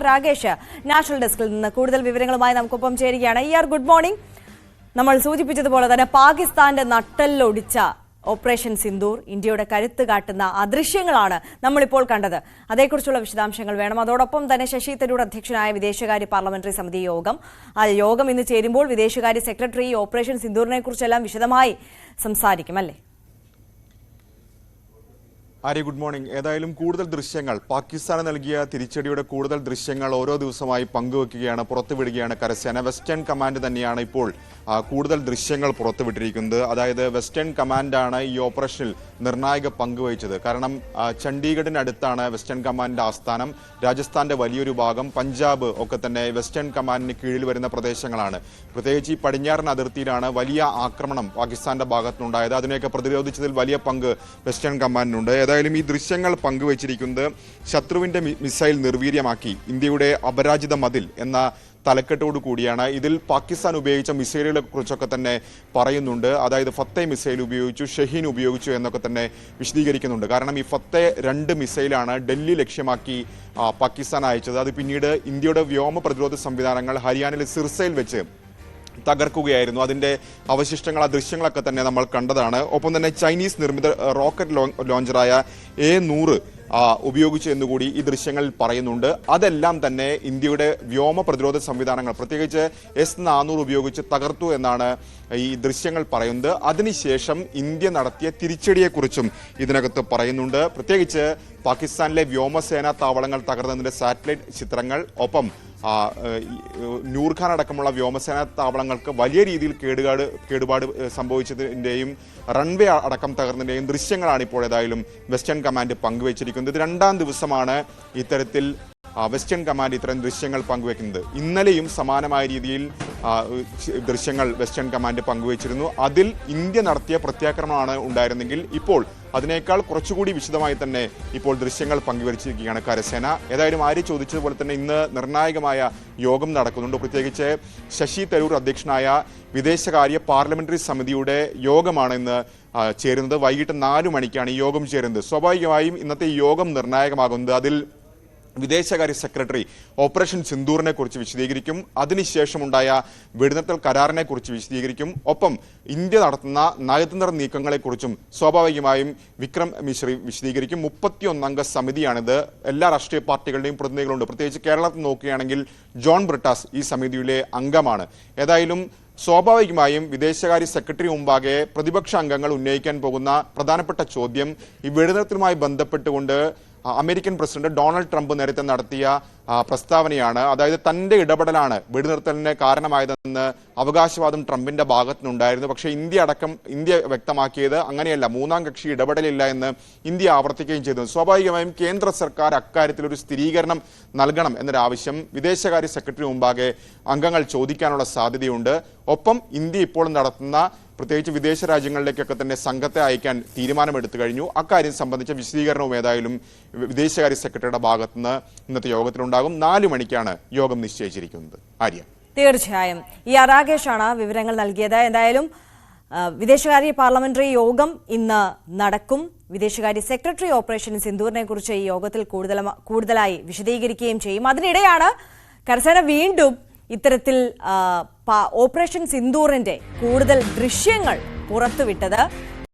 Rakesh national ഡെസ്കിൽ നിന്ന് കൂടുതൽ വിവരങ്ങളുമായി നമുക്കൊപ്പം ചേരുകയാണ്. Good morning. നമ്മൾ സൂചിപ്പിച്ചതുപോലെ തന്നെ പാകിസ്ഥാന്റെ നട്ടെല്ലൊടിച്ച ഓപ്പറേഷൻ സിന്ദൂർ ഇന്ത്യയുടെ കരുത്ത് കാട്ടുന്ന ദൃശ്യങ്ങളാണ് നമ്മളിപ്പോൾ കണ്ടത്. അതേക്കുറിച്ചുള്ള വിശദാംശങ്ങൾ വേണം. അതോടൊപ്പം തന്നെ ശശി തരൂർ അധ്യക്ഷനായ വിദേശകാര്യ പാർലമെന്ററി സമിതി യോഗം ഇന്ന് ചേരുമ്പോൾ വിദേശകാര്യ സെക്രട്ടറി ഓപ്പറേഷൻ സിന്ദൂറിനെ കുറിച്ചെല്ലാം വിശദമായി സംസാരിക്കും അല്ലേ? Arya, good morning. ഏതായാലും കൂടുതൽ ദൃശ്യങ്ങൾ, പാകിസ്ഥാന് നൽകിയ തിരിച്ചടിയുടെ കൂടുതൽ ദൃശ്യങ്ങൾ ഓരോ ദിവസമായി പങ്കുവെക്കുകയാണ്, പുറത്തുവിടുകയാണ് കരസേന. വെസ്റ്റേൺ കമാൻഡ് തന്നെയാണ് ഇപ്പോൾ കൂടുതൽ ദൃശ്യങ്ങൾ പുറത്തുവിട്ടിരിക്കുന്നത്. അതായത് വെസ്റ്റേൺ കമാൻഡാണ് ഈ ഓപ്പറേഷനിൽ നിർണായക പങ്കുവഹിച്ചത്. കാരണം ചണ്ഡീഗഡിനടുത്താണ് വെസ്റ്റേൺ കമാൻഡിന്റെ ആസ്ഥാനം. രാജസ്ഥാന്റെ വലിയൊരു ഭാഗം, പഞ്ചാബ് ഒക്കെ തന്നെ വെസ്റ്റേൺ കമാൻഡിന് കീഴിൽ വരുന്ന പ്രദേശങ്ങളാണ്. പ്രത്യേകിച്ച് ഈ പടിഞ്ഞാറൻ അതിർത്തിയിലാണ് വലിയ ആക്രമണം പാകിസ്ഥാന്റെ ഭാഗത്തുനിന്നുണ്ടായത്. അതിനെയൊക്കെ പ്രതിരോധിച്ചതിൽ വലിയ പങ്ക് വെസ്റ്റേൺ കമാൻഡിനുണ്ട്. ഏതായാലും ഈ ദൃശ്യങ്ങൾ പങ്കുവച്ചിരിക്കുന്നത് ശത്രുവിന്റെ മിസൈൽ നിർവീര്യമാക്കി ഇന്ത്യയുടെ അപരാജിത മതിൽ എന്ന തലക്കെട്ടോടു കൂടിയാണ്. ഇതിൽ പാകിസ്ഥാൻ ഉപയോഗിച്ച മിസൈലുകളെ കുറിച്ചൊക്കെ തന്നെ പറയുന്നുണ്ട്. അതായത് ഫത്തേ മിസൈൽ ഉപയോഗിച്ചു, ഷഹീൻ ഉപയോഗിച്ചു എന്നൊക്കെ തന്നെ വിശദീകരിക്കുന്നുണ്ട്. കാരണം ഈ ഫത്തേ 2 മിസൈലാണ് ഡൽഹി ലക്ഷ്യമാക്കി പാകിസ്ഥാൻ അയച്ചത്. അത് പിന്നീട് ഇന്ത്യയുടെ വ്യോമ പ്രതിരോധ സംവിധാനങ്ങൾ ഹരിയാനയിലെ സിർസയിൽ വെച്ച് തകർക്കുകയായിരുന്നു. അതിന്റെ അവശിഷ്ടങ്ങൾ, ദൃശ്യങ്ങളൊക്കെ തന്നെ നമ്മൾ കണ്ടതാണ്. ഒപ്പം തന്നെ ചൈനീസ് നിർമ്മിത റോക്കറ്റ് ലോഞ്ചറായ A100 ഉപയോഗിച്ചു എന്നുകൂടി ഈ ദൃശ്യങ്ങളിൽ പറയുന്നുണ്ട്. അതെല്ലാം തന്നെ ഇന്ത്യയുടെ വ്യോമ പ്രതിരോധ സംവിധാനങ്ങൾ, പ്രത്യേകിച്ച് S-400 ഉപയോഗിച്ച് തകർത്തു എന്നാണ് ഈ ദൃശ്യങ്ങൾ പറയുന്നത്. അതിനുശേഷം ഇന്ത്യ നടത്തിയ തിരിച്ചടിയെക്കുറിച്ചും ഇതിനകത്ത് പറയുന്നുണ്ട്. പ്രത്യേകിച്ച് പാകിസ്ഥാനിലെ വ്യോമസേനാ താവളങ്ങൾ തകർന്നതിന്റെ സാറ്റലൈറ്റ് ചിത്രങ്ങൾ, ഒപ്പം നൂർഖാൻ അടക്കമുള്ള വ്യോമസേനാ താവളങ്ങൾക്ക് വലിയ രീതിയിൽ കേടുപാട് സംഭവിച്ചതിൻ്റെയും റൺവേ അടക്കം തകർന്നതിൻ്റെയും ദൃശ്യങ്ങളാണ് ഇപ്പോൾ ഏതായാലും വെസ്റ്റേൺ കമാൻഡ് പങ്കുവച്ചിരിക്കുന്നത്. ഇത് 2ാം ദിവസമാണ് ഇത്തരത്തിൽ വെസ്റ്റേൺ കമാൻഡ് ഇത്തരം ദൃശ്യങ്ങൾ പങ്കുവെക്കുന്നത്. ഇന്നലെയും സമാനമായ രീതിയിൽ ദൃശ്യങ്ങൾ വെസ്റ്റേൺ കമാൻഡ് പങ്കുവച്ചിരുന്നു. അതിൽ ഇന്ത്യ നടത്തിയ പ്രത്യാക്രമണമാണ് ഉണ്ടായിരുന്നെങ്കിൽ ഇപ്പോൾ അതിനേക്കാൾ കുറച്ചുകൂടി വിശദമായി തന്നെ ഇപ്പോൾ ദൃശ്യങ്ങൾ പങ്കുവച്ചിരിക്കുകയാണ് കരസേന. ഏതായാലും ആര്യ ചോദിച്ചതുപോലെ തന്നെ ഇന്ന് നിർണായകമായ യോഗം നടക്കുന്നുണ്ട്. പ്രത്യേകിച്ച് ശശി തരൂർ അധ്യക്ഷനായ വിദേശകാര്യ പാർലമെന്ററി സമിതിയുടെ യോഗമാണ് ഇന്ന് ചേരുന്നത്. വൈകിട്ട് 4 മണിക്കാണ് ഈ യോഗം ചേരുന്നത്. സ്വാഭാവികമായും ഇന്നത്തെ ഈ യോഗം നിർണായകമാകുന്നത് അതിൽ വിദേശകാര്യ സെക്രട്ടറി ഓപ്പറേഷൻ സിന്ദൂറിനെ കുറിച്ച് വിശദീകരിക്കും. അതിനുശേഷമുണ്ടായ വെടിനിർത്തൽ കരാറിനെ കുറിച്ച് വിശദീകരിക്കും. ഒപ്പം ഇന്ത്യ നടത്തുന്ന നയതന്ത്ര നീക്കങ്ങളെക്കുറിച്ചും സ്വാഭാവികമായും വിക്രം മിശ്രി വിശദീകരിക്കും. 31 അംഗ സമിതിയാണിത്. എല്ലാ രാഷ്ട്രീയ പാർട്ടികളുടെയും പ്രതിനിധികളുണ്ട്. പ്രത്യേകിച്ച് കേരളത്തിൽ നോക്കുകയാണെങ്കിൽ ജോൺ ബ്രിട്ടാസ് ഈ സമിതിയിലെ അംഗമാണ്. ഏതായാലും സ്വാഭാവികമായും വിദേശകാര്യ സെക്രട്ടറി മുമ്പാകെ പ്രതിപക്ഷ അംഗങ്ങൾ ഉന്നയിക്കാൻ പോകുന്ന പ്രധാനപ്പെട്ട ചോദ്യം ഈ വെടിനിർത്തലുമായി ബന്ധപ്പെട്ടുകൊണ്ട് അമേരിക്കൻ പ്രസിഡന്റ് ഡൊണാൾഡ് ട്രംപ് നേരത്തെ നടത്തിയ പ്രസ്താവനയാണ്. അതായത് തന്റെ ഇടപെടലാണ് വെടിനിർത്തലിന് കാരണമായതെന്ന് അവകാശവാദം ട്രംപിന്റെ ഭാഗത്തുനിന്നുണ്ടായിരുന്നു. പക്ഷേ ഇന്ത്യ വ്യക്തമാക്കിയത് അങ്ങനെയല്ല, 3ാം കക്ഷി ഇടപെടലില്ല എന്ന് ഇന്ത്യ ആവർത്തിക്കുകയും ചെയ്തു. സ്വാഭാവികമായും കേന്ദ്ര സർക്കാർ അക്കാര്യത്തിൽ ഒരു സ്ഥിരീകരണം നൽകണം എന്നൊരാവശ്യം വിദേശകാര്യ സെക്രട്ടറി മുമ്പാകെ അംഗങ്ങൾ ചോദിക്കാനുള്ള സാധ്യതയുണ്ട്. ഒപ്പം ഇന്ത്യ ഇപ്പോൾ നടത്തുന്ന പ്രത്യേകിച്ച് വിദേശ രാജ്യങ്ങളിലേക്കൊക്കെ തന്നെ സംഘത്തെ അയക്കാൻ തീരുമാനമെടുത്തു കഴിഞ്ഞു. അക്കാര്യം സംബന്ധിച്ച വിശദീകരണവും ഏതായാലും വിദേശകാര്യ സെക്രട്ടറിയുടെ ഭാഗത്തുനിന്ന് ഇന്നത്തെ യോഗത്തിലുണ്ടാകും. 4 മണിക്കാണ് യോഗം നിശ്ചയിച്ചിരിക്കുന്നത്. ആര്യ, തീർച്ചയായും രാകേഷാണ് വിവരങ്ങൾ നൽകിയത്. എന്തായാലും വിദേശകാര്യ പാർലമെന്ററി യോഗം ഇന്ന് നടക്കും. വിദേശകാര്യ സെക്രട്ടറി ഓപ്പറേഷൻ സിന്ദൂറിനെ കുറിച്ച് ഈ യോഗത്തിൽ കൂടുതലായി വിശദീകരിക്കുകയും ചെയ്യും. അതിനിടെയാണ് കരസേന വീണ്ടും ഇത്തരത്തിൽ ഓപ്പറേഷൻ സിന്ദൂറിന്റെ കൂടുതൽ ദൃശ്യങ്ങൾ പുറത്തുവിട്ടത്.